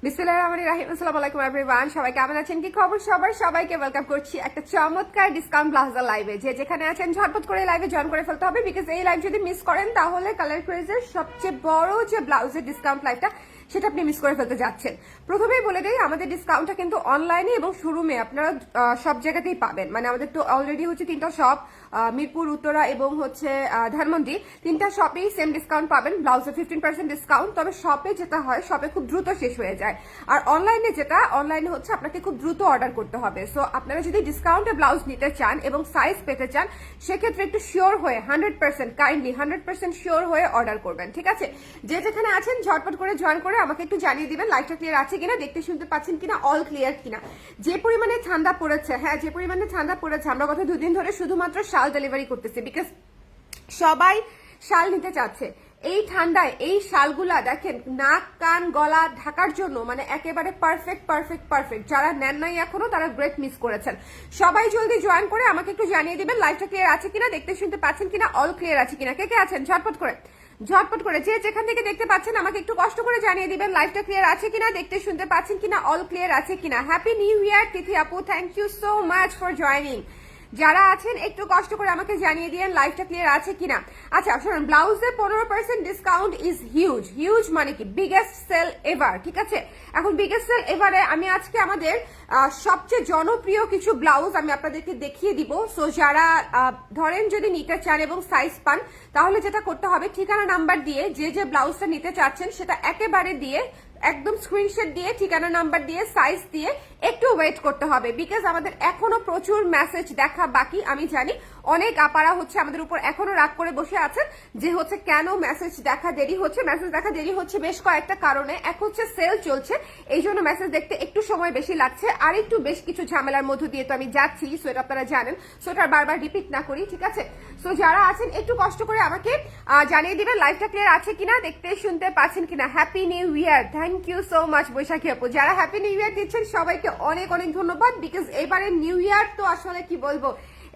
বিসমিল্লাহির রহমানির রহিম। আসসালামু আলাইকুম এভরিওয়ান, সবাই কেমন আছেন, কি খবর সবার? সবাইকে ওয়েলকাম করছি একটা চমৎকার ডিসকাউন্ট প্লাজা লাইভে। যে যেখানে আছেন ঝটপট করে লাইভে জয়েন করে ফেলতে হবে, বিকজ এই লাইভ যদি মিস করেন তাহলে কালার ক্রেজের সবচেয়ে বড় যে ব্লাউজের ডিসকাউন্ট লাইভটা সেটা আপনি মিস করে ফেলতে যাচ্ছেন। প্রথমেই বলে দেই, আমাদের ডিসকাউন্টটা কিন্তু অনলাইনে এবং শোরুমে আপনারা সব জায়গাতেই পাবেন। মানে আমাদের তো অলরেডি হচ্ছে 3টা শপ, মিরপুর, উত্তরা এবং হচ্ছে ধানমন্ডি, 3টা শপেই সেম ডিসকাউন্ট পাবেন, ব্লাউজে 15% ডিসকাউন্ট। তবে শপে যেটা হয়, শপে খুব দ্রুত শেষ হয়ে যায়, আর অনলাইনে যেটা, অনলাইনে হচ্ছে আপনাকে খুব দ্রুত অর্ডার করতে হবে। সো আপনারা যদি ডিসকাউন্টে ব্লাউজ নিতে চান এবং সাইজ পেতে চান, সেক্ষেত্রে একটু শিওর হয়ে 100% কাইন্ডলি 100% শিওর হয়ে অর্ডার করবেন, ঠিক আছে? যে যেখানে আছেন ঝটপট করে জয়েন করে আমাকে একটু জানিয়ে দিবেন লাইভটা ক্লিয়ার আছে কিনা, দেখতে শুনতে পাচ্ছেন কিনা, অল ক্লিয়ার কিনা। যে পরিমাণে ঠান্ডা পড়েছে, হ্যাঁ যে পরিমাণে ঠান্ডা পড়েছে, আমরা গত 2 দিন ধরে শুধুমাত্র শাল ডেলিভারি করতেছি, বিকজ সবাই শাল নিতে চাচ্ছে। এই ঠান্ডায় এই শালগুলা দেখেন নাক কান গলা ঢাকার জন্য মানে একেবারে পারফেক্ট পারফেক্ট পারফেক্ট। যারা নেন নাই এখনো তারা গ্রেট মিস করেছেন। সবাই জলদি জয়েন করে আমাকে একটু জানিয়ে দিবেন লাইভটা ক্লিয়ার আছে কিনা, দেখতে শুনতে পাচ্ছেন কিনা, অল ক্লিয়ার আছে কিনা। কে কে আছেন ঝটপট করে ঝটপট করে যে যেখান থেকে দেখতে পাচ্ছেন আমাকে একটু কষ্ট করে জানিয়ে দিবেন লাইভটা ক্লিয়ার আছে কিনা, দেখতে শুনতে পাচ্ছেন কিনা, অল ক্লিয়ার আছে কিনা। হ্যাপি নিউ ইয়ার তিথি আপু, thank you so much for joining. যারা আছেন একটু কষ্ট করে আমাকে জানিয়ে দিয়েন লাইভটা ক্লিয়ার আছে কিনা। আচ্ছা শুনুন, ব্লাউজে 15% ডিসকাউন্ট ইজ হিউজ। হিউজ মানে কি বিগেস্ট সেল এভার, ঠিক আছে? এখন বিগেস্ট সেল এভারে আমি আজকে আমাদের সবচেয়ে জনপ্রিয় কিছু ব্লাউজ আমি আপনাদেরকে দেখিয়ে দিব। সো যারা ধরেন যদি নিতে চান এবং সাইজ পান, তাহলে যেটা করতে হবে, ঠিকানা নাম্বার দিয়ে যে ব্লাউজটা নিতে চাচ্ছেন সেটা একেবারে দিয়ে একদম স্ক্রিনশট দিয়ে ঠিকানা নাম্বার দিয়ে সাইজ দিয়ে একটু ওয়েট করতে হবে, বিকজ আমাদের এখনো প্রচুর মেসেজ দেখা বাকি। আমি জানি অনেক আপারা হচ্ছে আমাদের উপর এখনো রাগ করে বসে আছেন যে হচ্ছে কেন মেসেজ দেখা দেরি হচ্ছে। মেসেজ দেখা দেরি হচ্ছে বেশ কয়েকটা কারণে। এক হচ্ছে সেল চলছে, এই জন্য মেসেজ দেখতে একটু সময় বেশি লাগছে, আর একটু বেশ কিছু ঝামেলার মধ্য দিয়ে তো আমি যাচ্ছি, সো এটা আপনারা জানেন, সো এটা বারবার রিপিট না করি, ঠিক আছে? সো যারা আছেন একটু কষ্ট করে আমাকে জানিয়ে দিবেন লাইভটা ক্লিয়ার আছে কিনা, দেখতে শুনতে পাচ্ছেন কিনা। Happy new year, thank you so much Baishakhi আপু। যারা হ্যাপি নিউ ইয়ার দিচ্ছেন সবাইকে অনেক অনেক ধন্যবাদ, বিকজ এবারে নিউ ইয়ার তো আসলে কি বলবো,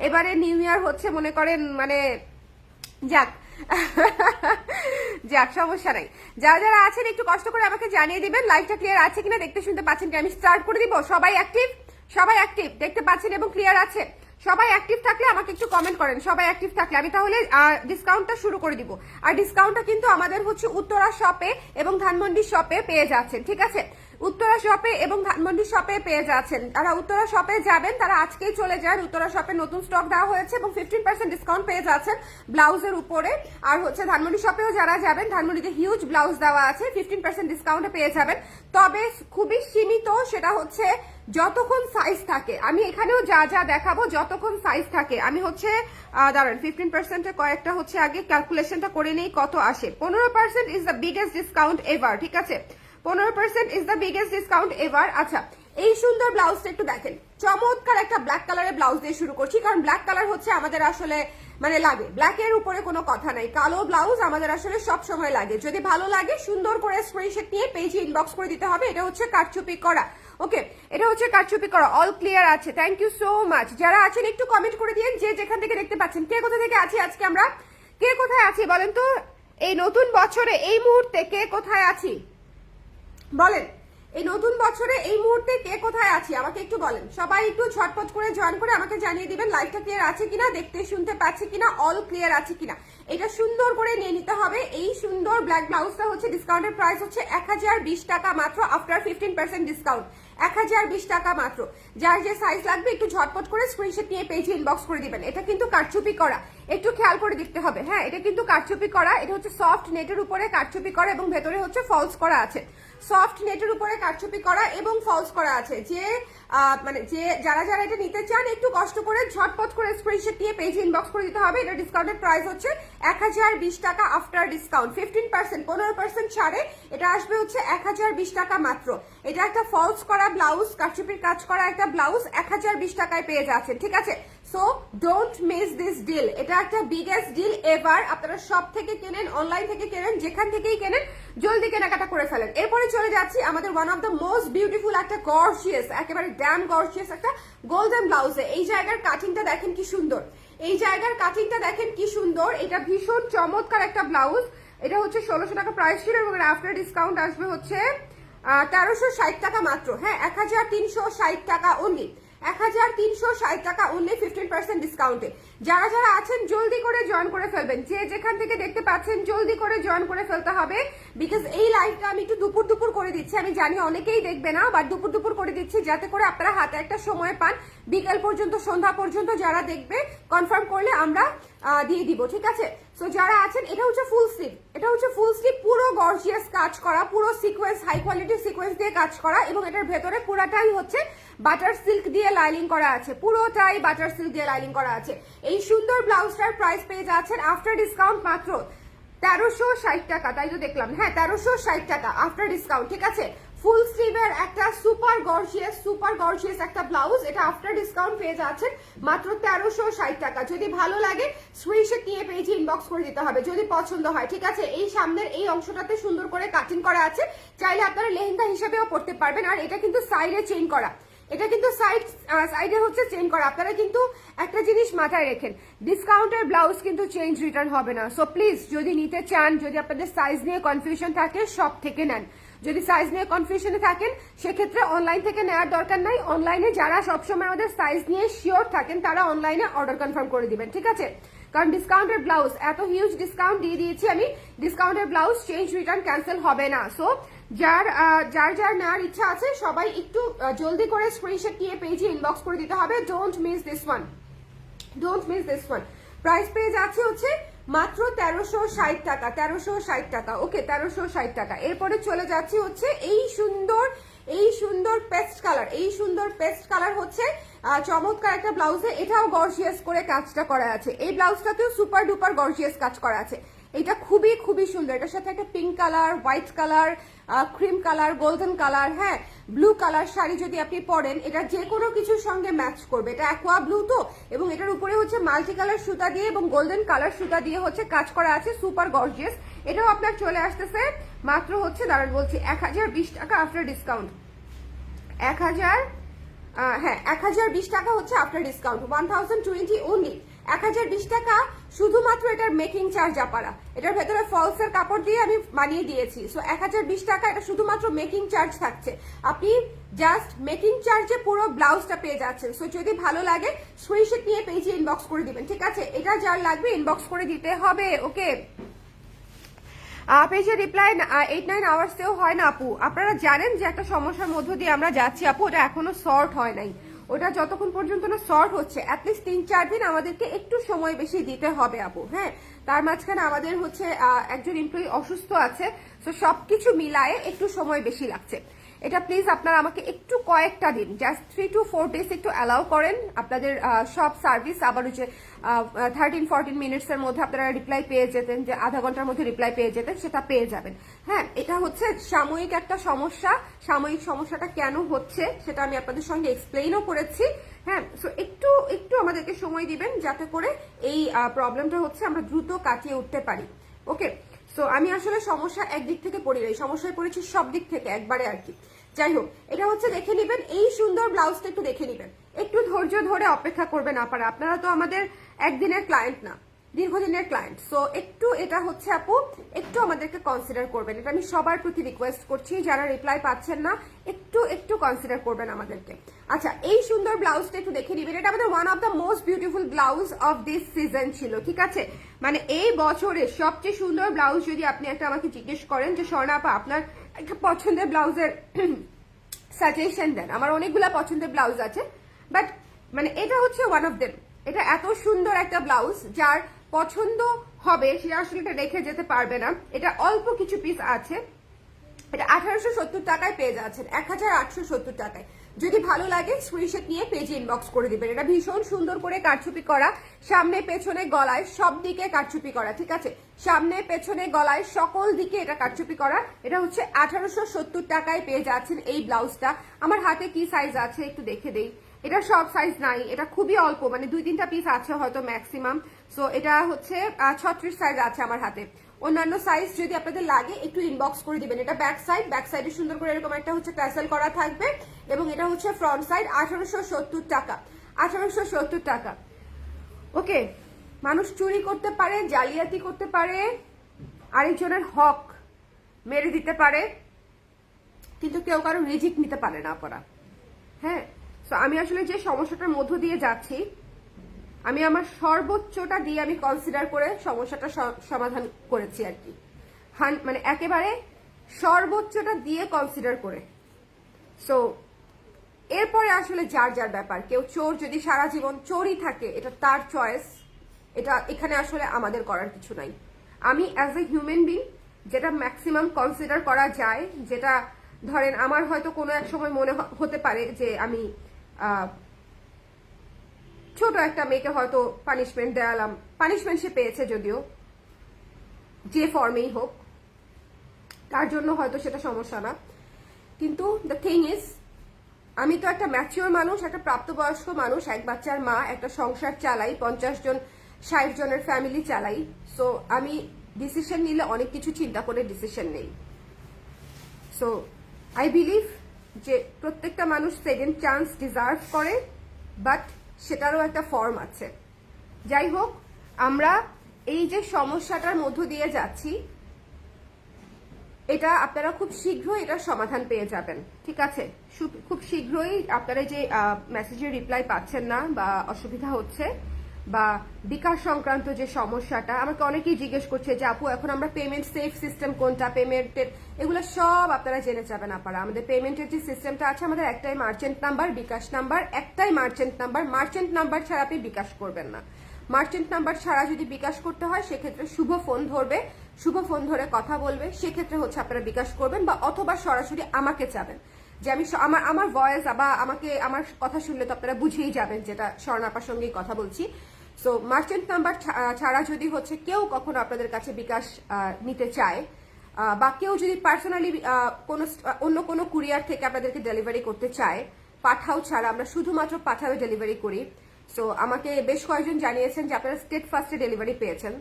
এবারে নিউ ইয়ার হচ্ছে মনে করেন মানে যাক যাক সমস্যা নাই। যারা যারা আছেন একটু কষ্ট করে আমাকে জানিয়ে দিবেন লাইভটা ক্লিয়ার আছে কিনা, দেখতে শুনতে পাচ্ছেন কি। আমি স্টার্ট করে দিব। সবাই অ্যাক্টিভ, সবাই অ্যাক্টিভ দেখতে পাচ্ছেন এবং ক্লিয়ার আছে। সবাই অ্যাক্টিভ থাকলে আমাকে একটু কমেন্ট করেন। সবাই অ্যাক্টিভ থাকলে আমি তাহলে ডিসকাউন্টটা শুরু করে দিব। আর ডিসকাউন্টটা কিন্তু আমাদের হচ্ছে উত্তরা শপে এবং ধানমন্ডি শপে পেয়ে যাচ্ছেন, ঠিক আছে? উত্তরা শপে এবং ধানমন্ডি শপে পেয়ে যাচ্ছেন। যারা উত্তরা শপে যাবেন তারা আজকেই চলে যান। উত্তরা শপে নতুন স্টক দেওয়া হয়েছে এবং 15% ডিসকাউন্ট পেয়ে যাচ্ছেন ব্লাউজের উপরে। আর হচ্ছে ধানমন্ডি শপেও যারা যাবেন, ধানমন্ডিতে হিউজ ব্লাউজ দেওয়া আছে, 15% ডিসকাউন্টে পেয়ে যাবেন। তবে খুবই সীমিত, সেটা হচ্ছে যতক্ষণ সাইজ থাকে। আমি এখানেও যা যা দেখাবো যতক্ষণ সাইজ থাকে। আমি হচ্ছে দাঁড়ান 15%-এ কয়েকটা হচ্ছে আগে ক্যালকুলেশনটা করে নেই কত আসে। 15% is the biggest discount ever, ঠিক আছে? 15% is the biggest discount ever. আচ্ছা, এই সুন্দর ব্লাউজটা একটু দেখেন, চমৎকার একটা ব্ল্যাক কালারের ব্লাউজ দিয়ে শুরু করছি, কারণ ব্ল্যাক কালার হচ্ছে আমাদের আসলে মানে লাগে, ব্ল্যাকের উপরে কোনো কথা নাই। কালো ব্লাউজ আমাদের আসলে সব সময় লাগে। যদি ভালো লাগে সুন্দর করে স্ক্রিনশট নিয়ে পেজে ইনবক্স করে দিতে হবে। এটা হচ্ছে কারচুপি করা, ওকে? এটা হচ্ছে কারচুপি করা, অল ক্লিয়ার আছে। Thank you so much. যারা আছেন একটু কমেন্ট করে দিন যে যেখান থেকে দেখতে পাচ্ছেন। কে কোথা থেকে আছি আজকে আমরা, কে কোথায় আছি বলেন তো? এই নতুন বছরে এই মুহূর্তে কে কোথায় আছি বলেন? এই নতুন বছরে এই মুহূর্তে কে কোথায় আছি আমাকে একটু বলেন। সবাই একটু ঝটপট করে জয়েন করে আমাকে জানিয়ে দিবেন লাইভটা ক্লিয়ার আছে কিনা, দেখতে শুনতে পাচ্ছি কিনা, অল ক্লিয়ার আছে কিনা। এটা সুন্দর করে নিয়ে নিতে হবে। এই সুন্দর ব্ল্যাক ব্লাউজটা হচ্ছে ডিসকাউন্টের প্রাইস হচ্ছে 1020 টাকা মাত্র, আফটার 15% ডিসকাউন্ট 1020 টাকা মাত্র। যার যে সাইজ লাগবে একটু ঝটপট করে স্ক্রিনশট নিয়ে পেজে ইনবক্স করে দিবেন। এটা কিন্তু কারচুপি করা, একটু খেয়াল করে দেখতে হবে। হ্যাঁ, এটা কিন্তু কারচুপি করা, এটা হচ্ছে সফট নেটের উপরে কারচুপি করা এবং ভেতরে হচ্ছে ফলস করা আছে। সফট নেটের উপরে কারচুপি করা এবং ফলস করা আছে। যে মানে যে যারা যারা এটা নিতে চান একটু কষ্ট করে ঝটপট করে স্ক্রিনশট নিয়ে পেজে ইনবক্স করে দিতে হবে। এটা ডিসকাউন্টের প্রাইস হচ্ছে 1020 টাকা আফটার ডিসকাউন্ট 15%, 15% ছাড়ে এটা আসবে হচ্ছে 1020 টাকা মাত্র। এটা একটা ফলস করা ব্লাউজ, কারচুপির কাজ করা একটা ব্লাউজ 1020 টাকায় পেয়ে যাচ্ছেন, ঠিক আছে? So don't miss this deal. এটা একটা বিগেস্ট ডিল এভার। আপনারা সব থেকে কেনেন, অনলাইন থেকে কেনেন, যেখান থেকেই কেনেন, জলদি কেনাকাটা করে ফেলেন। এরপরে চলে যাচ্ছি আমাদের one of the most beautiful একটা গর্জিয়াস, একেবারে ড্যাম গর্জিয়াস একটা গোল্ডেন ব্লাউজে। এই জায়গার কাটিংটা দেখেন কি সুন্দর, এই জায়গার কাটিংটা দেখেন কি সুন্দর। এটা ভীষণ চমৎকার একটা ব্লাউজ। এটা হচ্ছে 1600 টাকা প্রাইস ছিল এবং আফটার ডিসকাউন্ট আসবে হচ্ছে 1360 টাকা মাত্র। হ্যাঁ, 1360 টাকা অনলি, 1360 টাকা অনলি 15% ডিসকাউন্টে। যারা যারা আছেন জলদি করে জয়েন করে ফেলবেন, যে যেখান থেকে দেখতে পাচ্ছেন জলদি করে জয়েন করে ফেলতে হবে, বিকজ এই লাইভটা আমি একটু দুপুর দুপুর করে দিচ্ছি। আমি জানি অনেকেই দেখবে না, বাট দুপুর দুপুর করে দিচ্ছি যাতে করে আপনারা হাতে একটা সময় পান, বিকেল পর্যন্ত সন্ধ্যা পর্যন্ত যারা দেখবে কনফার্ম করলে আমরা দিয়ে দিব, ঠিক আছে? সো যারা আছেন, এটা হচ্ছে ফুল স্লিভ, এটা হচ্ছে ফুল স্লিভ, পুরো গর্জিয়াস কাজ করা, পুরো সিকোয়েন্স, হাই কোয়ালিটি সিকোয়েন্স দিয়ে কাজ করা, এবং এটার ভেতরে পুরাটাই হচ্ছে বাটার সিল্ক দিয়ে লাইনিং করা আছে, পুরোটাই বাটার সিল্ক দিয়ে লাইনিং করা আছে। এই সুন্দর ব্লাউজটার প্রাইস পেয়ে যাচ্ছেন আফটার ডিসকাউন্ট মাত্র 1360 টাকা, তাই তো দেখলাম। হ্যাঁ, 1360 টাকা আফটার ডিসকাউন্ট, ঠিক আছে? ফুল স্লিভের একটা সুপার গর্জিয়াস একটা ব্লাউজ, এটা আফটার ডিসকাউন্ট পেয়ে যাচ্ছেন মাত্র 1360 টাকা। যদি ভালো লাগে স্ক্রিনশট নিয়ে পেজে ইনবক্স করে দিতে হবে যদি পছন্দ হয়, ঠিক আছে? এই সামনের এই অংশটাতে সুন্দর করে কাটিং করা আছে, চাইলে আপনারা লেহেঙ্গা হিসেবেও পরতে পারবেন। আর এটা কিন্তু সাইডে চেইন করা, এটা কিন্তু সাইডে হচ্ছে চেইন করা। আপনারা কিন্তু একটা জিনিস মাথায় রেখেন, ডিসকাউন্টের ব্লাউজ কিন্তু চেঞ্জ রিটার্ন হবে না। সো প্লিজ, যদি নিতে চান, যদি আপনাদের সাইজ নিয়ে কনফিউশন থাকে, সব থেকে নেন। যদি সাইজ নিয়ে কনফিউশনে থাকেন, সেক্ষেত্রে অনলাইন থেকে নেওয়ার দরকার নাই। অনলাইনে যারা সবসময় আমাদের সাইজ নিয়ে শিওর থাকেন, তারা অনলাইনে অর্ডার কনফার্ম করে দিবেন, ঠিক আছে? কারণ ডিসকাউন্টের ব্লাউজ, এত হিউজ ডিসকাউন্ট দিয়ে দিয়েছি আমি, ডিসকাউন্টের ব্লাউজ চেঞ্জ রিটার্ন ক্যান্সেল হবে না। সো যার নেওয়ার ইচ্ছা আছে, সবাই একটু জলদি করে স্ক্রিনশট নিয়ে পেজে ইনবক্স করে দিতে হবে। Don't miss this one, don't miss this one. Price পেয়ে যাচ্ছে হচ্ছে মাত্র 1360 টাকা, 1360 টাকা। ওকে, 1360 টাকা। এরপরে চলে যাচ্ছি হচ্ছে এই সুন্দর পেস্ট কালার, এই সুন্দর পেস্ট কালার হচ্ছে চমৎকার একটা ব্লাউজে, এটাও গর্জিয়াস করে কাজটা করা আছে। এই ব্লাউজটাতেও সুপার ডুপার গর্জিয়াস কাজ করা আছে। এটা খুবই খুবই সুন্দর। এটার সাথে একটা pink colour, white colour, cream colour, golden colour, হ্যাঁ, ব্লু কালার শাড়ি যদি আপনি পরেন, এটা যে কোনো কিছুর সঙ্গে ম্যাচ করবে। এটা অ্যাকোয়া ব্লু তো, এবং এটার উপরে হচ্ছে মাল্টি কালার সুতা দিয়ে এবং গোল্ডেন কালার সুতা দিয়ে হচ্ছে কাজ করা আছে, সুপার গর্জিয়াস। এটাও আপনার চলে আসতেছে মাত্র হচ্ছে, দাঁড়ান বলছি, 1020 টাকা আফটার ডিসকাউন্ট। 1020 টাকা হচ্ছে আফটার ডিসকাউন্ট, 1020 অনলি। 1020 টাকা শুধুমাত্র এটার মেকিং চার্জ আপারা, এটার ভেতরে ফলসের কাপড় দিয়ে আমি বানিয়ে দিয়েছি। সো 1020 টাকা, এটা শুধুমাত্র মেকিং চার্জ থাকছে। আপনি জাস্ট মেকিং চার্জে পুরো ব্লাউজটা পেয়ে যাচ্ছেন। সো যদি ভালো লাগে স্ক্রিনশট নিয়ে পেজে ইনবক্স করে দিবেন, ঠিক আছে? এটা যার লাগবে ইনবক্স করে দিতে হবে। ওকে, পেজে রিপ্লাই 8-9 আওয়ার্সেও হয় না আপু। আপনারা জানেন যে একটা সমস্যার মধ্য দিয়ে আমরা যাচ্ছি আপু, ওটা এখনো সর্ট হয় নাই। ওটা যতক্ষণ পর্যন্ত না সর্ট হচ্ছে, অ্যাটলিস্ট 3-4 দিন আমাদেরকে একটু সময় বেশি দিতে হবে আপু। হ্যাঁ, তার মাঝখানে আমাদের হচ্ছে একজন এমপ্লয়ি অসুস্থ আছে, তো সবকিছু মিলায়ে একটু সময় বেশি লাগছে। এটা প্লিজ আপনারা আমাকে একটু কয়েকটা দিন, জাস্ট 3 to 4 ডেজ একটু অ্যালাউ করেন। আপনাদের সব সার্ভিস আবার হচ্ছে 13-14 মিনিটসের মধ্যে আপনারা রিপ্লাই পেয়ে যেতেন, যে আধা ঘন্টার মধ্যে রিপ্লাই পেয়ে যেতেন, সেটা পেয়ে যাবেন। হ্যাঁ, এটা হচ্ছে সাময়িক একটা সমস্যা। সাময়িক সমস্যাটা কেন হচ্ছে সেটা আমি আপনাদের সঙ্গে এক্সপ্লেইনও করেছি। হ্যাঁ, সো একটু আমাদেরকে সময় দিবেন, যাতে করে এই প্রবলেমটা হচ্ছে আমরা দ্রুত কাটিয়ে উঠতে পারি। ওকে, সো আমি আসলে সমস্যা একদিক থেকে পড়ি নাই, সমস্যায় পড়েছি সব দিক থেকে একবারে আর কি। যাই হোক, এটা হচ্ছে দেখে নিবেন, এই সুন্দর ব্লাউজটা একটু দেখে নিবেন, একটু ধৈর্য ধরে অপেক্ষা করবেন আপনারা। আপনারা তো আমাদের একদিনের ক্লায়েন্ট না, দীর্ঘদিনের ক্লায়েন্ট। সো একটু এটা হচ্ছে আপু, একটু আমাদেরকে কনসিডার করবেন। এটা আমি সবার প্রতি রিকোয়েস্ট করছি, যারা রিপ্লাই পাচ্ছেন না, একটু কনসিডার করবেন আমাদেরকে। আচ্ছা, এই সুন্দর ব্লাউজটা একটু দেখে নিবেন। এটা আমাদের one of the most beautiful blouse of this season ছিল, ঠিক আছে? মানে এই বছরের সবচেয়ে সুন্দর ব্লাউজ যদি আপনি একটা আমাকে জিজ্ঞেস করেন যে স্বর্ণা আপা আপনার একটা পছন্দের ব্লাউজের সাজেশন দেন, আমার অনেকগুলা পছন্দের ব্লাউজ আছে, বাট মানে এটা হচ্ছে ওয়ান অফ দেম। এটা এত সুন্দর একটা ব্লাউজ, যার পছন্দ হবে সে আসলে এটা রেখে যেতে পারবে না। এটা অল্প কিছু পিস আছে, এটা 1870 টাকায় পেয়ে যাচ্ছেন, 1870 টাকায়। যদি ভালো লাগে স্ক্রিনশট নিয়ে পেজে ইনবক্স করে দিবেন। এটা ভীষণ সুন্দর করে কারচুপি করা, সামনে পেছনে গলায় সব দিকে কারচুপি করা, ঠিক আছে? সামনে পেছনে গলায় সকল দিকে এটা কারচুপি করা। এটা হচ্ছে 1870 টাকায় পেয়ে যাচ্ছেন এই ব্লাউজটা। আমার হাতে কি সাইজ আছে একটু দেখে দেই। এটা সব সাইজ নাই, এটা খুবই অল্প, মানে 2-3টা পিস আছে হয়তো ম্যাক্সিমাম। সো এটা হচ্ছে 36 সাইজ আছে আমার হাতে। অন্যান্য সাইজ যদি আপনাদের লাগে একটু ইনবক্স করে দিবেন। এটা ব্যাক সাইডে সুন্দর করে এরকম একটা হচ্ছে ট্যাসেল করা থাকবে, এবং এটা হচ্ছে ফ্রন্ট সাইড। 1870 টাকা, 1870 টাকা। ওকে, মানুষ চুরি করতে পারে, জালিয়াতি করতে পারে, আরেকজনের হক মেরে দিতে পারে, কিন্তু কেউ কারো রিজিক নিতে পারে না আপনারা। হ্যাঁ, তো আমি আসলে যে সমস্যাটার মধ্য দিয়ে যাচ্ছি, আমি আমার সর্বোচ্চটা দিয়ে আমি কনসিডার করে সমস্যাটা সমাধান করেছি আর কি। মানে একেবারে সর্বোচ্চটা দিয়ে কনসিডার করে। সো এরপরে আসলে যার যার ব্যাপার, কেউ চোর যদি সারা জীবন চোরই থাকে, এটা তার চয়েস, এটা এখানে আসলে আমাদের করার কিছু নাই। আমি অ্যাজ এ হিউম্যান বিং যেটা ম্যাক্সিমাম কনসিডার করা যায়, যেটা ধরেন আমার হয়তো কোনো এক সময় মনে হতে পারে যে আমি ছোট একটা মেয়েকে হয়তো পানিশমেন্ট দেওয়ালাম, পানিশমেন্ট সে পেয়েছে যদিও, যে ফর্মেই হোক, তার জন্য হয়তো সেটা সমস্যা না। কিন্তু দ্য থিং ইজ, আমি তো একটা ম্যাচিওর মানুষ, একটা প্রাপ্তবয়স্ক মানুষ, এক বাচ্চার মা, একটা সংসার চালাই, 50 জন 60 জনের ফ্যামিলি চালাই। সো আমি ডিসিশন নিলে অনেক কিছু চিন্তা করে ডিসিশন নেই। সো আই বিলিভ যে প্রত্যেকটা মানুষ সেকেন্ড চান্স ডিজার্ভ করে, বাট সেটারও একটা ফর্ম আছে। যাই হোক, আমরা এই যে সমস্যাটার মধ্য দিয়ে যাচ্ছি, এটা আপনারা খুব শীঘ্রই এটার সমাধান পেয়ে যাবেন, ঠিক আছে? খুব শীঘ্রই আপনারা যে মেসেজের রিপ্লাই পাচ্ছেন না বা অসুবিধা হচ্ছে বা বিকাশ সংক্রান্ত যে সমস্যাটা, আমাকে অনেকেই জিজ্ঞেস করছে যে আপু এখন আমরা পেমেন্ট সেফ সিস্টেম কোনটা, পেমেন্টের এগুলো সব আপনারা জেনে যাবেন। আপনারা আমাদের পেমেন্টের যে সিস্টেমটা আছে, আমাদের একটাই মার্চেন্ট নাম্বার, বিকাশ নাম্বার, একটাই মার্চেন্ট নাম্বার। মার্চেন্ট নাম্বার ছাড়া আপনি বিকাশ করবেন না। মার্চেন্ট নাম্বার ছাড়া যদি বিকাশ করতে হয়, সেক্ষেত্রে শুভ ফোন ধরবে, শুভ ফোন ধরে কথা বলবে, সেক্ষেত্রে হচ্ছে আপনারা বিকাশ করবেন, বা অথবা সরাসরি আমাকে চাবেন যে আমি আমার ভয়েস বা আমাকে আমার কথা শুনলে তো আপনারা বুঝেই যাবেন যেটা স্বর্ণাপার সঙ্গেই কথা বলছি। সো মার্চেন্ট নাম্বার ছাড়া যদি হচ্ছে কেউ কখনো আপনাদের কাছে বিকাশ নিতে চায়, বা কেউ যদি পার্সোনালি অন্য কোনো কুরিয়ার থেকে আপনাদেরকে ডেলিভারি করতে চায়, পাঠাও ছাড়া, আমরা শুধুমাত্র পাঠাও ডেলিভারি করি। সো আমাকে বেশ কয়েকজন জানিয়েছেন যে আপনারা স্টেট ফার্স্টে ডেলিভারি পেয়েছেন।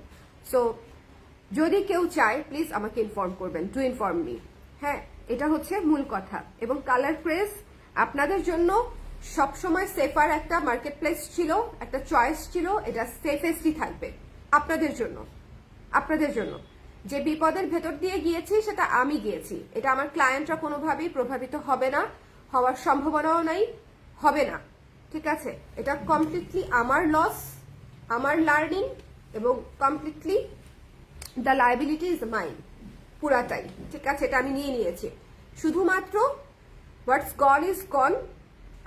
সো যদি কেউ চায় প্লিজ আমাকে ইনফর্ম করবেন, টু ইনফর্ম মি। হ্যাঁ, এটা হচ্ছে মূল কথা। এবং কালার প্রেস আপনাদের জন্য সবসময় সেফার একটা মার্কেট প্লেস ছিল, একটা চয়েস ছিল, এটা সেফেস্টই থাকবে আপনাদের জন্য। আপনাদের জন্য যে বিপদের ভেতর দিয়ে গিয়েছি, সেটা আমি গিয়েছি, এটা আমার ক্লায়েন্টরা কোনোভাবেই প্রভাবিত হবে না, হওয়ার সম্ভাবনাও নাই, হবে না, ঠিক আছে? এটা কমপ্লিটলি আমার লস, আমার লার্নিং, এবং completely the liability is mine, পুরাটাই, ঠিক আছে? এটা আমি নিয়ে নিয়েছি। শুধুমাত্র হোয়াটস গন ইজ গন।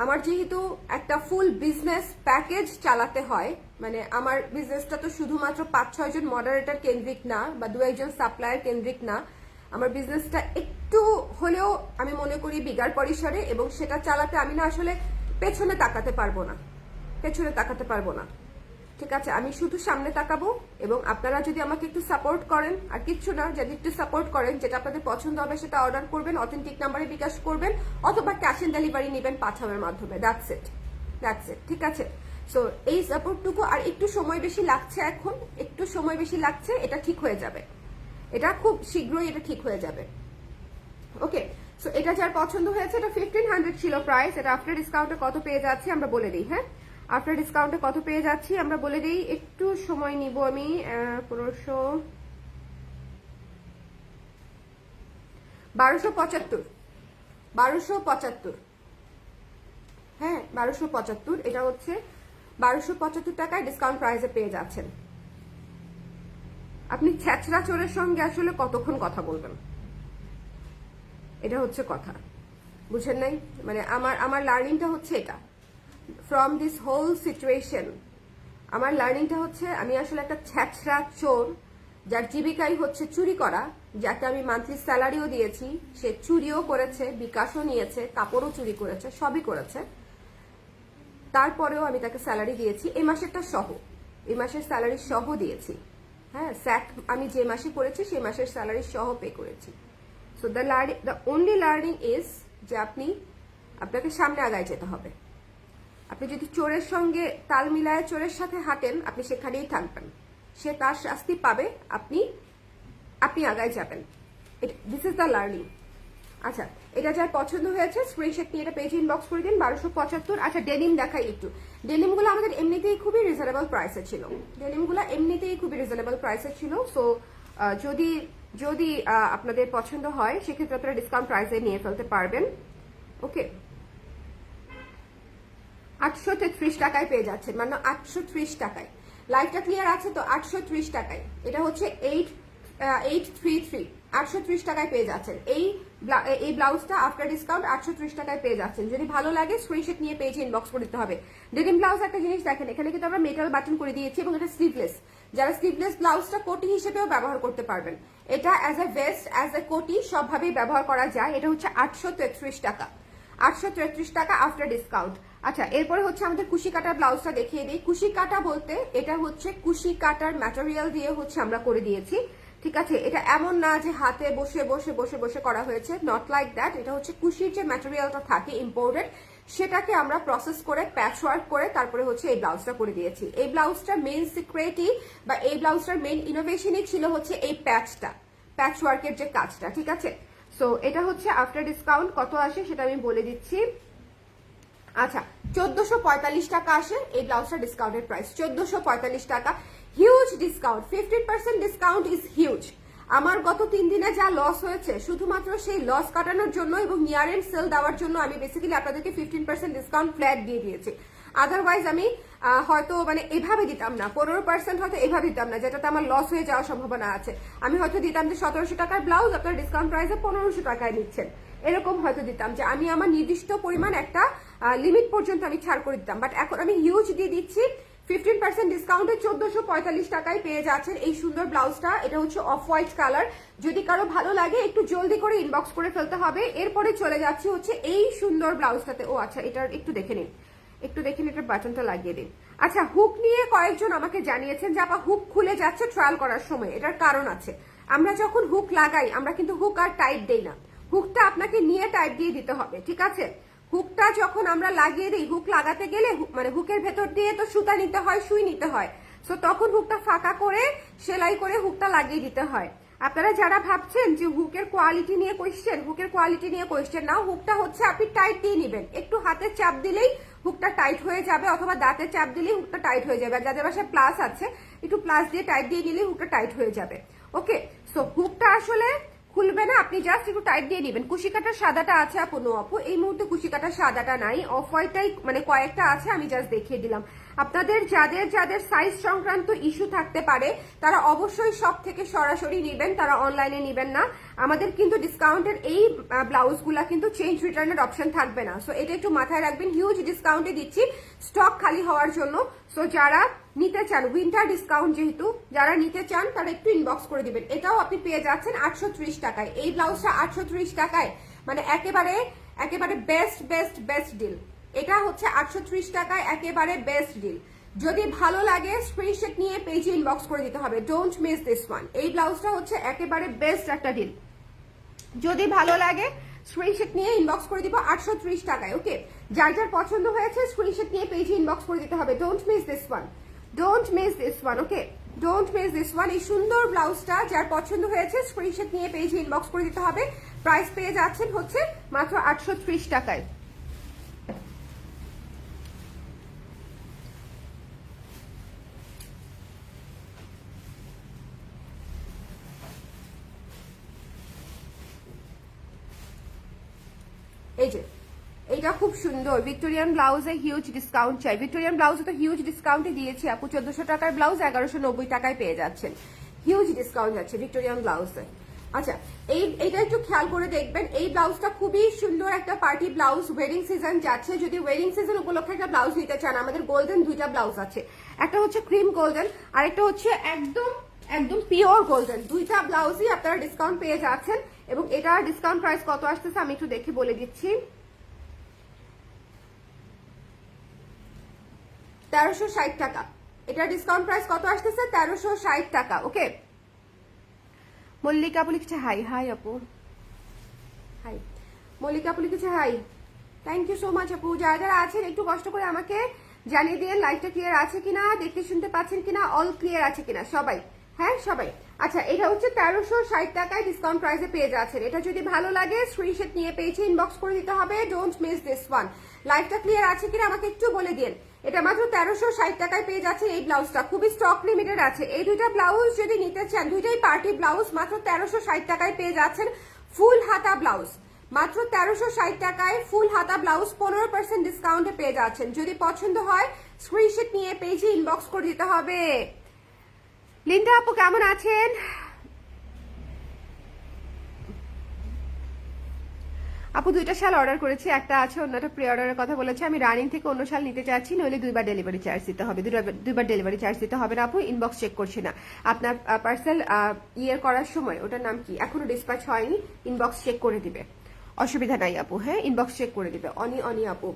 আমার যেহেতু একটা ফুল বিজনেস প্যাকেজ চালাতে হয়, মানে আমার বিজনেসটা তো শুধুমাত্র 5-6 জন মডারেটর কেন্দ্রিক না, বা 2-1 জন সাপ্লায়ার কেন্দ্রিক না। আমার বিজনেসটা একটু হলেও আমি মনে করি বিগার পরিসরে, এবং সেটা চালাতে আমি না আসলে পেছনে তাকাতে পারবো না, পেছনে তাকাতে পারবো না, ঠিক আছে? আমি শুধু সামনে তাকাবো। এবং আপনারা যদি আমাকে একটু সাপোর্ট করেন, আর কিচ্ছু না, যদি একটু সাপোর্ট করেন, যেটা আপনাদের পছন্দ হবে সেটা অর্ডার করবেন, অথেন্টিক নাম্বারে বিকাশ করবেন, অথবা ক্যাশ অন ডেলিভারি নেবেন পাঠানোর মাধ্যমে, দ্যাটস ইট, ঠিক আছে? সো এই সাপোর্টটুকু, আর একটু সময় বেশি লাগছে, এখন একটু সময় বেশি লাগছে, এটা ঠিক হয়ে যাবে, এটা খুব শীঘ্রই এটা ঠিক হয়ে যাবে। ওকে, সো এটা যার পছন্দ হয়েছে, এটা 1500 ছিল প্রাইস, এটা আফটার ডিসকাউন্টে কত পেয়ে যাচ্ছি আমরা বলে দিই। হ্যাঁ, আফটার ডিসকাউন্টে কত পেয়ে যাচ্ছি আমরা বলে দিই, একটু সময় নিব আমি। 1275, হ্যাঁ 1275, এটা হচ্ছে 1275 টাকায় ডিসকাউন্ট প্রাইসে পেয়ে যাচ্ছেন। আপনি ছ্যাচরা চোরের সঙ্গে আসলে কতক্ষণ কথা বলবেন, এটা হচ্ছে কথা, বুঝেন নাই? মানে আমার লার্নিংটা হচ্ছে এটা, ফ্রম দিস হোল সিচুয়েশন আমার লার্নিংটা হচ্ছে, আমি আসলে একটা ছ্যাচরা চোর, যার জীবিকাই হচ্ছে চুরি করা, যাকে আমি মান্থলি স্যালারিও দিয়েছি, সে চুরিও করেছে, বিকাশও নিয়েছে, কাপড়ও চুরি করেছে, সবই করেছে, তারপরেও আমি তাকে স্যালারি দিয়েছি, এই মাসেরটা সহ, এই মাসের স্যালারি সহ দিয়েছি। হ্যাঁ, স্যাক আমি যে মাসে করেছি সেই মাসের স্যালারি সহ পে করেছি। So the only learning is যে আপনাকে সামনে আগায় যেতে হবে। আপনি যদি চোরের সঙ্গে তাল মিলায় চোরের সাথে হাঁটেন, আপনি সেখানেই থাকবেন, সে তার শাস্তি পাবে, আপনি আগায় যাবেন। This is the learning. আচ্ছা, এটা যার পছন্দ হয়েছে স্ক্রিনশট নিয়ে এটা পেজ ইনবক্স করে দিন। 1275। আচ্ছা, ডেনিম দেখাই একটু। ডেনিমগুলো আমাদের এমনিতেই খুবই রিজনেবল প্রাইসে ছিল, ডেনিমগুলো এমনিতেই খুবই রিজনেবল প্রাইসে ছিল। সো যদি যদি আপনাদের পছন্দ হয় সেক্ষেত্রে আপনারা ডিসকাউন্ট প্রাইসে নিয়ে ফেলতে পারবেন। ওকে, 833 টাকায় পেয়ে যাচ্ছেন, মানে 830 টাকায়। লাইভটা ক্লিয়ার আছে তো? 830 টাকায়। এটা হচ্ছে 833 830 টাকায় পেয়ে যাচ্ছেন। এই ব্লাউজটা আফটার ডিসকাউন্ট 830 টাকায় পেয়ে যাচ্ছেন। যদি ভালো লাগে স্ক্রিনশট নিয়ে পেজে ইনবক্স করে দিতে হবে। ডেনিম ব্লাউজ একটা জিনিস দেখেন, এখানে কিন্তু আমরা মেটাল বাটন করে দিয়েছি এবং এটা স্লিভলেস। যারা স্লিভলেস ব্লাউজটা কোটি হিসেবেও ব্যবহার করতে পারবেন। এটা as a vest, as a কোটি সবভাবেই ব্যবহার করা যায়। এটা হচ্ছে 833 টাকা, 833 টাকা আফটার ডিসকাউন্ট। আচ্ছা, এরপরে হচ্ছে আমাদের কুশি কাটার ব্লাউজটা দেখিয়ে দিই। কুশি কাটা বলতে এটা হচ্ছে কুশি কাটার ম্যাটেরিয়াল দিয়ে হচ্ছে আমরা করে দিয়েছি, ঠিক আছে? এটা এমন না যে হাতে বসে বসে বসে বসে করা হয়েছে, নট লাইক দ্যাট। এটা হচ্ছে কুশির যে ম্যাটেরিয়ালটা থাকে ইম্পোর্টেড, সেটাকে আমরা প্রসেস করে প্যাচ ওয়ার্ক করে তারপরে হচ্ছে এই ব্লাউজটা করে দিয়েছি। এই ব্লাউজটার মেইন সিক্রেটই বা এই ব্লাউজটার মেইন ইনোভেশনই ছিল হচ্ছে এই প্যাচটা, প্যাচ ওয়ার্কের যে কাজটা, ঠিক আছে? সো এটা হচ্ছে আফটার ডিসকাউন্ট কত আসে সেটা আমি বলে দিচ্ছি। আচ্ছা, 1445 টাকা আসে এই ব্লাউজটা ডিসকাউন্টের প্রাইস, 1445 টাকা। Huge discount, 15% discount is huge. আমার গত 3 দিনে যা লস হয়েছে শুধুমাত্র সেই লস কাটানোর জন্য এবং নিয়ার এন্ড সেল দেওয়ার জন্য আমি বেসিক্যালি আপনাদেরকে 15% ডিসকাউন্ট ফ্ল্যাট দিয়ে দিয়েছি। আদারওয়াইজ আমি হয়তো মানে এভাবে দিতাম না, 15% হয়তো এভাবে দিতাম না, যেটাতে আমার লস হয়ে যাওয়ার সম্ভাবনা আছে। আমি হয়তো দিতাম যে 1700 টাকার ব্লাউজ আপনার ডিসকাউন্ট প্রাইসে 1500 টাকায় নিচ্ছেন, এরকম হয়তো দিতাম, যে আমি আমার নির্দিষ্ট পরিমাণ একটা লিমিট পর্যন্ত আমি ছাড় করে দিতাম। বাট এখন আমি হিউজ দিয়ে দিচ্ছি, 15% ডিসকাউন্টে 1445 টাকায় পেয়ে যাচ্ছেন এই সুন্দর ব্লাউজটা। এটা হচ্ছে অফ হোয়াইট কালার। যদি কারো ভালো লাগে একটু জলদি করে ইনবক্স করে ফেলতে হবে। এরপরে চলে যাচ্ছি হচ্ছে এই সুন্দর ব্লাউজটাতে। ও আচ্ছা, এটার একটু দেখে নিন, একটু দেখে নিন, এটার বাটনটা লাগিয়ে দিন। আচ্ছা, হুক নিয়ে কয়েকজন আমাকে জানিয়েছেন যে আপা হুক খুলে যাচ্ছে ট্রায়াল করার সময়। এটার কারণ আছে, আমরা যখন হুক লাগাই আমরা কিন্তু হুক আর টাইট দেই না, হুকটা আপনাকে নিয়ে টাইট দিয়ে দিতে হবে, ঠিক আছে? হুকটা যখন আমরা লাগিয়ে দিই, হুক লাগাতে গেলে মানে হুকের ভেতর দিয়ে তো সুতা নিতে হয়, সুই নিতে হয়, সো তখন হুকটা ফাঁকা করে সেলাই করে হুকটা লাগিয়ে দিতে হয়। আপনারা যারা ভাবছেন যে হুকের কোয়ালিটি নিয়ে কোয়েশ্চেন, হুকের কোয়ালিটি নিয়ে কোয়েশ্চেন না, হুকটা হচ্ছে আপনি টাইট দিয়ে নেবেন, একটু হাতে চাপ দিলেই হুকটা টাইট হয়ে যাবে, অথবা দাঁতে চাপ দিলেই হুকটা টাইট হয়ে যাবে। আর যাদের বাসায় প্লাস আছে, একটু প্লাস দিয়ে টাইট দিয়ে নিলেই হুকটা টাইট হয়ে যাবে। ওকে, সো হুকটা আসলে খুলবে না, আপনি জাস্ট একটু টাইট দিয়ে নেবেন। কুশি কাটার সাদাটা আছে আপু? নো আপু, এই মুহূর্তে কুশি কাটার সাদাটা নাই, অফ হোয়াইটটাই মানে কয়েকটা আছে, আমি জাস্ট দেখিয়ে দিলাম। আপনাদের যাদের যাদের সাইজ সংক্রান্ত ইস্যু থাকতে পারে তারা অবশ্যই সব থেকে সরাসরি নেবেন, তারা অনলাইনে নেবেন না। আমাদের কিন্তু ডিসকাউন্টের এই ব্লাউজগুলা কিন্তু চেঞ্জ রিটার্নের অপশন থাকবে না, সো এটা একটু মাথায় রাখবেন। হিউজ ডিসকাউন্টে দিচ্ছি স্টক খালি হওয়ার জন্য। সো যারা নিতে চান, উইন্টার ডিসকাউন্ট যেহেতু, যারা নিতে চান তারা একটু ইনবক্স করে দিবেন। এটাও আপনি পেয়ে যাচ্ছেন 830 টাকায়। এই ব্লাউজটা 830 টাকায়, মানে একেবারে একেবারে বেস্ট বেস্ট বেস্ট ডিল। এটা হচ্ছে 830 টাকায় একেবারে বেস্ট ডিল। যদি ভালো লাগে স্ক্রিনশট নিয়ে পেজে ইনবক্স করে দিতে হবে, ডোন্ট মিস দিস ওয়ান। এই ব্লাউজটা হচ্ছে একেবারে বেস্ট একটা ডিল। যদি ভালো লাগে স্ক্রিনশট নিয়ে ইনবক্স করে দিব 830 টাকায়। ওকে, যার যার পছন্দ হয়েছে স্ক্রিনশট নিয়ে পেজে ইনবক্স করে দিতে হবে, don't miss this one, don't miss this one. Okay, don't miss this one. এই সুন্দর ব্লাউজটা যার পছন্দ হয়েছে স্ক্রিনশট নিয়ে পেজে ইনবক্স করে দিতে হবে। প্রাইস পেয়ে যাচ্ছেন হচ্ছে মাত্র 830 টাকায়। এই যে এইটা খুব সুন্দর ভিক্টোরিয়ান ব্লাউজে হিউজ ডিসকাউন্ট চাই। ভিক্টোরিয়ান ব্লাউজে তো হিউজ ডিসকাউন্টে দিয়েছি আপু, 1400 টাকার ব্লাউজ 1190 টাকায় পেয়ে যাচ্ছেন। হিউজ ডিসকাউন্ট যাচ্ছে ভিক্টোরিয়ান ব্লাউজে। আচ্ছা, এইটা একটু খেয়াল করে দেখবেন। এই ব্লাউজটা খুবই সুন্দর একটা পার্টি ব্লাউজ, ওয়েডিং সিজন যাচ্ছে। যদি ওয়েডিং সিজন উপলক্ষে একটা ব্লাউজ নিতে চান, আমাদের গোল্ডেন দুইটা ব্লাউজ আছে, একটা হচ্ছে ক্রিম গোল্ডেন আর একটা হচ্ছে একদম একদম পিওর গোল্ডেন। দুইটা ব্লাউজই আপনারা ডিসকাউন্ট পেয়ে যাচ্ছেন। এবং এটা ডিসকাউন্ট প্রাইস কত আসতেছে আমি একটু দেখে বলে দিচ্ছি, 1360 টাকা। এটা ডিসকাউন্ট প্রাইস কত আসতেছে? 1360 টাকা। ওকে, মল্লিকা আপু লিখছে হাই। হাই আপু, হাই। মল্লিকা আপু লিখেছে hi, thank you so much আপু। যারা যারা আছেন একটু কষ্ট করে আমাকে জানিয়ে দিয়ে লাইভটা ক্লিয়ার আছে কিনা, দেখতে শুনতে পাচ্ছেন কিনা, অল ক্লিয়ার আছে কিনা সবাই? হ্যাঁ সবাই। আচ্ছা, এটা হচ্ছে 1360 টাকায় ডিসকাউন্ট প্রাইসে পেয়ে যাচ্ছেন। এটা যদি ভালো লাগে স্ক্রিনশট নিয়ে পেজে ইনবক্স করে দিতে হবে, ডোন্ট মিস দিস ওয়ান। লাইভটা ক্লিয়ার আছে কিনা আমাকে একটু বলে দিন। এটা মাত্র 1360 টাকায় পেয়ে যাচ্ছে এই ব্লাউজটা, খুবই স্টক লিমিটেড আছে। এই দুইটা ব্লাউজ যদি নিতে চান, দুইটাই পার্টি ব্লাউজ, মাত্র 1360 টাকায় পেয়ে যাচ্ছেন ফুল হাতা ব্লাউজ। মাত্র 1360 টাকায় ফুল হাতা ব্লাউজ 15% ডিসকাউন্টে পেয়ে যাচ্ছেন। যদি পছন্দ হয় স্ক্রিনশট নিয়ে পেজে ইনবক্স করে দিতে হবে। লিন্ডা আপু কেমন আছেন? আপু দুইটা শাল অর্ডার করেছি, একটা আছে অন্যটা প্রি অর্ডারের কথা বলেছে। আমি রানিং থেকে অন্য শাল নিতে চাচ্ছি, নইলে দুইবার ডেলিভারি চার্জ দিতে হবে। দুইবার ডেলিভারি চার্জ দিতে হবে না আপু, ইনবক্স চেক করছি না। আপনার পার্সেল ইয়ে করার সময়, ওটার নাম কি, এখনো ডিসপ্যাচ হয়নি, ইনবক্স চেক করে দিবে, অসুবিধা নাই আপু। হ্যাঁ, ইনবক্স চেক করে দিবে অনি আপু।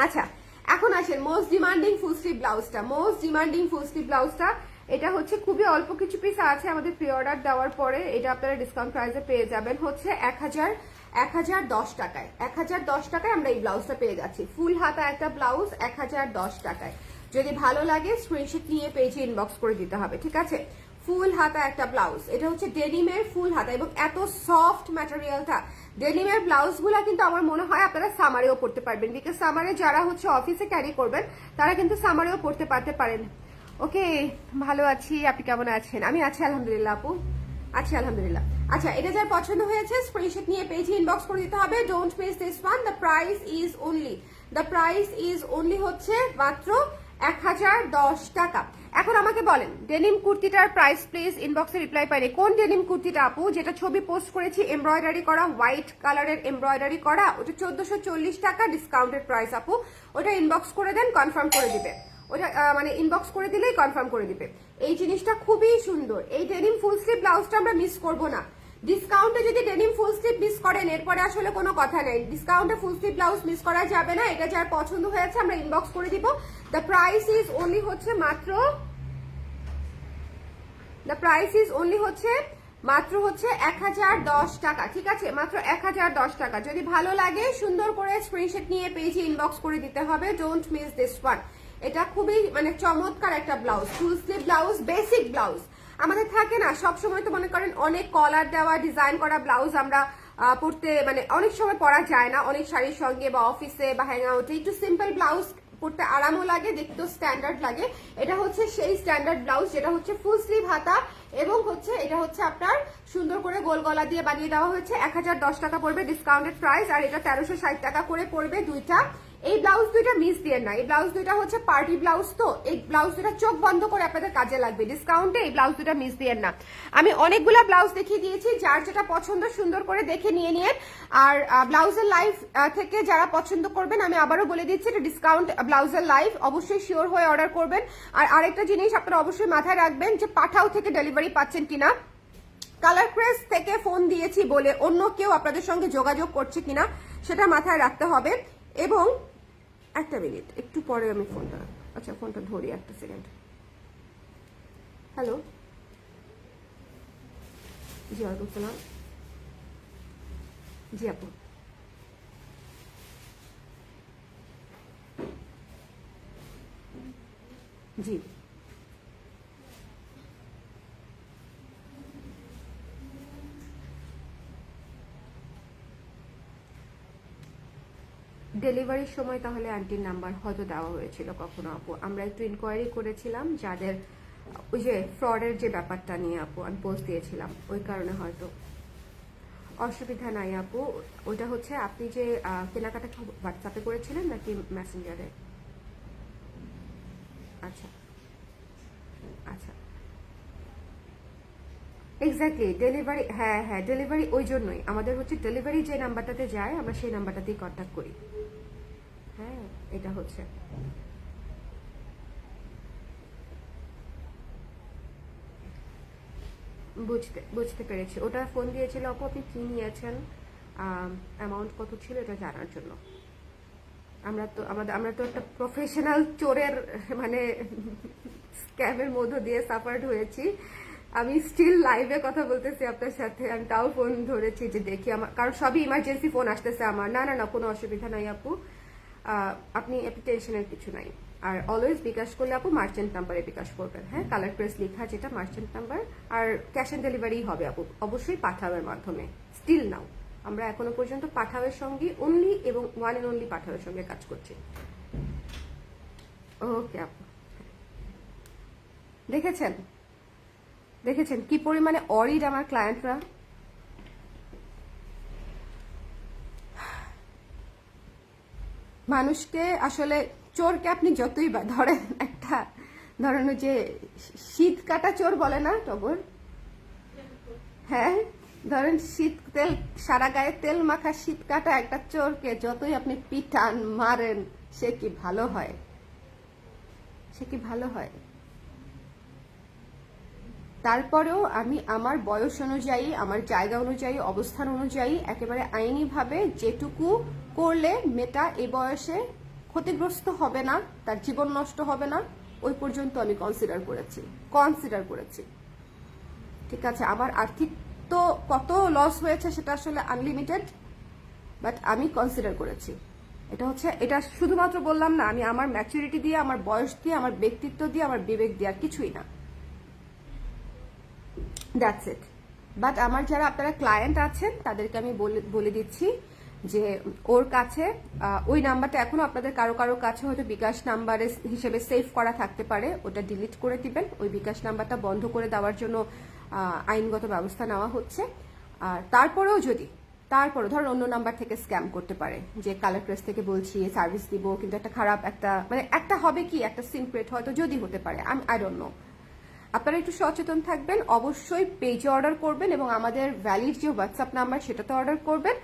আচ্ছা, এখন আসেন মোস্ট ডিমান্ডিং ফুল স্লিভ ব্লাউজটা। মোস্ট ডিমান্ডিং ফুল স্লিভ ব্লাউজটা এটা হচ্ছে খুবই অল্প কিছু পিস আছে আমাদের প্রি অর্ডার দেওয়ার পরে। এটা আপনারা ডিসকাউন্ট প্রাইসে পেয়ে যাবেন হচ্ছে 1010 টাকায়। 1010 টাকায় আমরা এই ব্লাউজটা পেয়ে যাচ্ছি। ফুল হাতা একটা ব্লাউজ 1010 টাকায়। যদি ভালো লাগে স্ক্রিনশট নিয়ে পেজে ইনবক্স করে দিতে হবে, ঠিক আছে? ফুল হাতা একটা ব্লাউজ, এটা হচ্ছে ডেনিমের ফুল হাতা এবং এত সফট ম্যাটেরিয়ালটা। ডেনিমের ব্লাউজ গুলা কিন্তু আমার মনে হয় আপনারা সামারেও পড়তে পারবেন, বিকজ সামারে যারা হচ্ছে অফিসে ক্যারি করবেন তারা কিন্তু সামারেও পড়তে পারেন। ওকে, ভালো আছি, আপনি কেমন আছেন? আমি আছি আলহামদুলিল্লাহ আপু, আছি আলহামদুলিল্লাহ। আচ্ছা, এটা যার পছন্দ হয়েছে স্ক্রিনশট নিয়ে পেজে ইনবক্স করে দিতে হবে। Don't miss this one. The price is only হচ্ছে মাত্র 1010 টাকা। এখন আমাকে বলেন, ডেনিম কুর্তিটার প্রাইস প্লিজ। ইনবক্সে রিপ্লাই পাইনি। কোন ডেনিম কুর্তিটা আপু? যেটা ছবি পোস্ট করেছি এমব্রয়ডারি করা, হোয়াইট কালারের এমব্রয়ডারি করা, ওটা 1440 টাকা ডিসকাউন্টেড প্রাইস আপু। ওটা ইনবক্স করে দেন, কনফার্ম করে দিবে। ওটা মানে ইনবক্স করে দিলেই কনফার্ম করে দিবে। এই জিনিসটা খুবই সুন্দর। এই ডেনিম ফুল স্লিভ ব্লাউজটা আমরা মিস করব না। ডিসকাউন্টে যদি ডেনিম ফুল স্লিভ মিস করেন এরপরে আসলে কোনো কথা নেই। ডিসকাউন্টে ফুল স্লিভ ব্লাউজ মিস করা যাবে না। এটা যার পছন্দ হয়েছে আমরা ইনবক্স করে দিব। দ্য প্রাইস ইজ অনলি হচ্ছে মাত্র 1010 টাকা, ঠিক আছে? মাত্র 1010 টাকা। যদি ভালো লাগে সুন্দর করে স্ক্রিনশট নিয়ে পেজে ইনবক্স করে দিতে হবে। Don't miss this one. এটা খুবই মানে চমৎকার একটা blouse, full sleeve blouse, basic blouse. আমাদের থাকে না সবসময়, তো মনে করেন অনেক কলার দেওয়া ডিজাইন করা ব্লাউজ আমরা পড়তে মানে অনেক সময় পরা যায় না, অনেক শাড়ির সঙ্গে বা অফিসে বা হ্যাং আউটে একটু সিম্পল ব্লাউজ পড়তে আরামও লাগে, দেখতেও স্ট্যান্ডার্ড লাগে। এটা হচ্ছে সেই স্ট্যান্ডার্ড ব্লাউজ যেটা হচ্ছে ফুল স্লিভ হাতা এবং হচ্ছে এটা হচ্ছে আপনার সুন্দর করে গোল গলা দিয়ে বানিয়ে দেওয়া হয়েছে। 1010 টাকা পড়বে ডিসকাউন্টেড প্রাইস, আর এটা 1360 টাকা করে পড়বে দুইটা। এই ব্লাউজ দুইটা মিস দিয়ে না, এই ব্লাউজ দুইটা হচ্ছে পার্টি ব্লাউজ, তো এই ব্লাউজ দুইটা চোখ বন্ধ করে আপনাদের কাজে লাগবে। ডিসকাউন্টে এই ব্লাউজ দুইটা মিস দিয়ে না। আমি অনেকগুলা ব্লাউজ দেখিয়ে দিয়েছি, যার যেটা পছন্দ সুন্দর করে দেখে নিয়ে নিন। আর ব্লাউজের লাইভ থেকে যারা পছন্দ করবেন আমি আবারও বলে দিচ্ছি, এটা ডিসকাউন্ট ব্লাউজের লাইভ, অবশ্যই শিওর হয়ে অর্ডার করবেন। আর আরেকটা জিনিস আপনারা অবশ্যই মাথায় রাখবেন যে পাঠাও থেকে ডেলিভারি পাচ্ছেন কিনা। কালার ক্রেস থেকে ফোন দিয়েছি বলে অন্য কেউ আপনাদের সঙ্গে যোগাযোগ করছে কিনা সেটা মাথায় রাখতে হবে। এবং একটা মিনিট, একটু পরে আমি ফোনটা ধরি, একটা সেকেন্ড। হ্যালো, জি ওয়ালাইকুম সালাম। জি আপু, জি ডেলিভারির সময় তাহলে আন্টির নাম্বার হয়তো দেওয়া হয়েছিল কখনো আপু। আমরা একটু ইনকোয়ারি করেছিলাম যাদের ওই যে ফ্রডের যে ব্যাপারটা নিয়ে আপু, আমি পোস্ট দিয়েছিলাম, ওই কারণে হয়তো। অসুবিধা নাই আপু। ওইটা হচ্ছে আপনি যে কেনাকাটা হোয়াটসঅ্যাপে করেছিলেন নাকি মেসেঞ্জারে? আচ্ছা আচ্ছা, এক্স্যাক্টলি ডেলিভারি, হ্যাঁ হ্যাঁ ডেলিভারি, ওই জন্যই আমাদের হচ্ছে ডেলিভারি যে নাম্বারটাতে যায় আমরা সেই নাম্বারটাতেই কন্ট্যাক্ট করি। হ্যাঁ, এটা হচ্ছে বুঝতে পেরেছি। ওটা ফোন দিয়েছিল আপু, আপনি কি নিয়েছেন, অ্যামাউন্ট কত ছিল এটা জানার জন্য। আমরা তো একটা প্রফেশনাল চোরের মানে স্ক্যামের মধ্য দিয়ে সাফার্ড হয়েছি। আমি স্টিল লাইভে কথা বলতেছি আপনার সাথে, আমি তাও ফোন ধরেছি যে দেখি আমার, কারণ সবই ইমার্জেন্সি ফোন আসতেছে আমার। না না না, কোনো অসুবিধা নাই আপু, আপনি টেনশনের কিছু নাই। আর অলওয়েজ বিকাশ করলে আপু মার্চেন্ট নাম্বারে বিকাশ করবেন। হ্যাঁ, কালার প্রেস লেখা যেটা মার্চেন্ট নাম্বার, আর ক্যাশ অন ডেলিভারি হবে আপু, অবশ্যই পাঠাওয়ের মাধ্যমে। স্টিল নাও আমরা এখনো পর্যন্ত পাঠাওয়ের সঙ্গে অনলি এবং ওয়ান এন্ড অনলি পাঠাওয়ের সঙ্গে কাজ করছি। ওকে আপু, দেখেছেন দেখেছেন কি পরিমাণে অরিড আমার ক্লায়েন্টরা। মানুষকে আসলে চোরকে আপনি যতই বা ধরেন, একটা ধরেন ওই যে শীত কাটা চোর বলে না টগর, হ্যাঁ ধরেন শীত তেল সারা গায়ে তেল মাখা শীত কাটা একটা চোরকে যতই আপনি পিটান মারেন, সে কি ভালো হয়? সে কি ভালো হয়? তারপরেও আমি আমার বয়স অনুযায়ী, আমার জায়গা অনুযায়ী, অবস্থান অনুযায়ী একেবারে আইনিভাবে যেটুকু করলে মেয়েটা এই বয়সে ক্ষতিগ্রস্ত হবে না, তার জীবন নষ্ট হবে না, ওই পর্যন্ত আমি কনসিডার করেছি। ঠিক আছে, আমার আর্থিক তো কত লস হয়েছে সেটা আসলে আনলিমিটেড, বাট আমি কনসিডার করেছি। এটা শুধুমাত্র বললাম না, আমি আমার ম্যাচুরিটি দিয়ে, আমার বয়স দিয়ে, আমার ব্যক্তিত্ব দিয়ে, আমার বিবেক দিয়ে, আর কিছুই না। That's it. বাট আমার যারা আপনারা ক্লায়েন্ট আছেন তাদেরকে আমি বলে দিচ্ছি যে ওর কাছে ওই নাম্বারটা এখনো আপনাদের কারো কারো কাছে হয়তো বিকাশ নাম্বার হিসেবে সেভ করা থাকতে পারে, ওটা ডিলিট করে দিবেন। ওই বিকাশ নাম্বারটা বন্ধ করে দেওয়ার জন্য আইনগত ব্যবস্থা নেওয়া হচ্ছে। আর তারপরও ধরুন অন্য নাম্বার থেকে স্ক্যাম করতে পারে, যে কালার প্রেস থেকে বলছি সার্ভিস দিব, কিন্তু একটা খারাপ একটা হবে কি, একটা সিক্রেট হয়তো যদি হতে পারে, আমি আই ডোন্ট নো। আপনারা একটু সচেতন থাকবেন, অবশ্যই পেজে অর্ডার করবেন এবং আমাদের ভ্যালিড যে হোয়াটসঅ্যাপ নাম্বার সেটাতে অর্ডার করবেন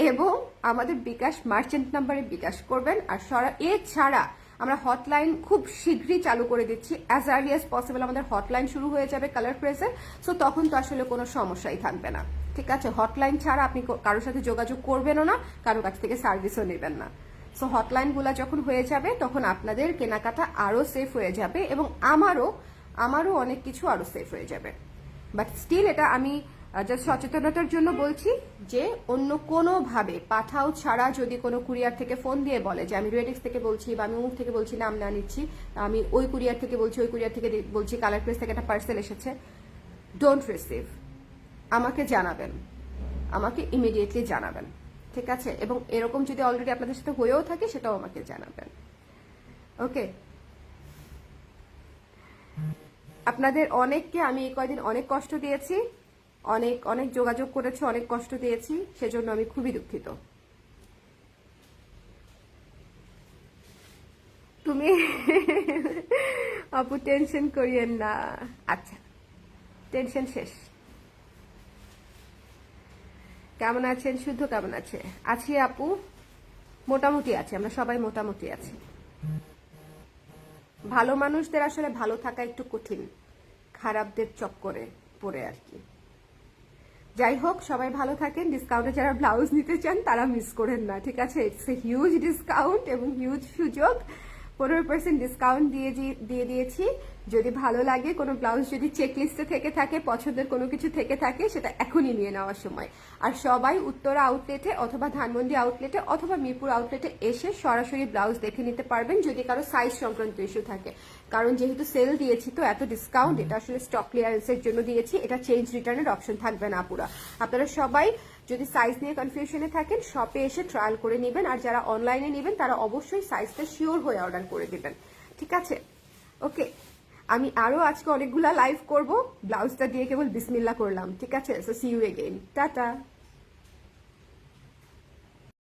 এবং আমাদের বিকাশ মার্চেন্ট নাম্বারে বিকাশ করবেন। আর এছাড়া আমরা হটলাইন খুব শীঘ্রই চালু করে দিচ্ছি, অ্যাজ আর্লি অ্যাজ পসিবল আমাদের হটলাইন শুরু হয়ে যাবে কালার প্রেসের। সো তখন তো আসলে কোনো সমস্যাই থাকবে না। ঠিক আছে, হটলাইন ছাড়া আপনি কারোর সাথে যোগাযোগ করবেনও না, কারোর কাছ থেকে সার্ভিসও নেবেন না। সো হটলাইনগুলো যখন হয়ে যাবে তখন আপনাদের কেনাকাটা আরও সেফ হয়ে যাবে এবং আমারও অনেক কিছু আরো সেফ হয়ে যাবে। বাট স্টিল এটা আমি জাস্ট সচেতনতার জন্য বলছি যে অন্য কোনোভাবে পাঠাও ছাড়া যদি কোনো কুরিয়ার থেকে ফোন দিয়ে বলে যে আমি রেডেক্স থেকে বলছি বা আমি মুখ থেকে বলছি, নাম না নিচ্ছি, আমি ওই কুরিয়ার থেকে বলছি, ওই কুরিয়ার থেকে বলছি কালার প্রেস থেকে একটা পার্সেল এসেছে, ডোন্ট রিসিভ। আমাকে জানাবেন, আমাকে ইমিডিয়েটলি জানাবেন। ঠিক আছে, এবং এরকম যদি অলরেডি আপনাদের সাথে হয়েও থাকে সেটাও আমাকে জানাবেন। ওকে, আপনাদের অনেককে আমি এই কয়দিন অনেক কষ্ট দিয়েছি, অনেক অনেক যোগাযোগ করেছি, অনেক কষ্ট দিয়েছি, সেজন্য আমি খুবই দুঃখিত। তুমি আপু টেনশন করিয়েন না। আচ্ছা, টেনশন শেষ। কেমন আছেন? শুদ্ধ কেমন আছে? আছি আপু, মোটামুটি আছে, আমরা সবাই মোটামুটি আছি। ভালো মানুষদের আসলে ভালো থাকা একটু কঠিন, খারাপদের চক্করে পড়ে আর কি। যাই হোক, সবাই ভালো থাকেন। ডিসকাউন্টে যারা ব্লাউজ নিতে চান তারা মিস করেন না, ঠিক আছে? ইটস এ হিউজ ডিসকাউন্ট এবং হিউজ সুযোগ। 15% ডিসকাউন্ট দিয়ে দিয়েছি। যদি ভালো লাগে, কোনো ব্লাউজ যদি চেকলিস্টে থেকে থাকে, পছন্দের কোনো কিছু থেকে থাকে, সেটা এখনই নিয়ে নেওয়ার সময়। আর সবাই উত্তরা আউটলেটে অথবা ধানমন্ডি আউটলেটে অথবা মিরপুর আউটলেটে এসে সরাসরি ব্লাউজ দেখে নিতে পারবেন যদি কারো সাইজ সংক্রান্ত ইস্যু থাকে। কারণ যেহেতু সেল দিয়েছি তো এত ডিসকাউন্ট, এটা আসলে স্টক ক্লিয়ারেন্সের জন্য দিয়েছি, এটা চেঞ্জ রিটার্নের অপশন থাকবে না পুরা। আপনারা সবাই যদি সাইজ নিয়ে কনফিউশনে থাকেন, শপে এসে ট্রায়াল করে নেবেন। আর যারা অনলাইনে নেবেন তারা অবশ্যই সাইজটা শিওর হয়ে অর্ডার করে দেবেন, ঠিক আছে? ওকে, আমি আরো আজকে অনেকগুলা লাইভ করব, ব্লাউজটা দিয়ে কেবল বিসমিল্লাহ করলাম, ঠিক আছে? So see you again, tata.